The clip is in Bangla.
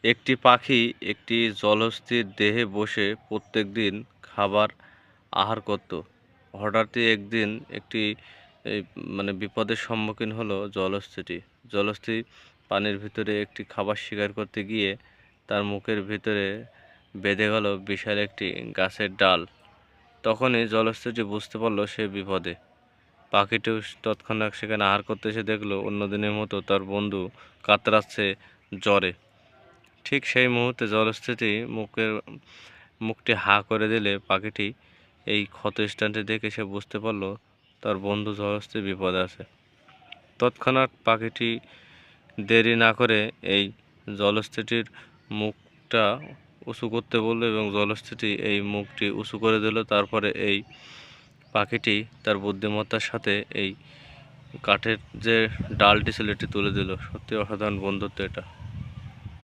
একটি পাখি একটি জলস্থির দেহে বসে প্রত্যেকদিন খাবার আহার করত। হঠাৎই একদিন একটি এই বিপদের সম্মুখীন হলো জলস্থিটি। জলস্থির পানির ভিতরে একটি খাবার শিকার করতে গিয়ে তার মুখের ভিতরে বেঁধে গেল বিশাল একটি গাছের ডাল। তখনই জলস্থিটি বুঝতে পারল সে বিপদে। পাখিটিও তৎক্ষণাৎ সেখানে আহার করতে এসে দেখলো অন্য দিনের মতো তার বন্ধু কাতরাচ্ছে জ্বরে। ঠিক সেই মুহূর্তে জলস্থিতি মুখটি হা করে দিলে পাখিটি এই ক্ষতস্থানটি দেখে সে বুঝতে পারল তার বন্ধু জলস্থির বিপদে আছে। তৎক্ষণাৎ পাখিটি দেরি না করে এই জলস্থিতির মুখটা উঁচু করতে বলল এবং জলস্থিতি এই মুখটি উঁচু করে দিল। তারপরে এই পাখিটি তার বুদ্ধিমত্তার সাথে এই কাঠের যে ডালটি ছিল এটি তুলে দিল। সত্যি অসাধারণ বন্ধুত্ব এটা।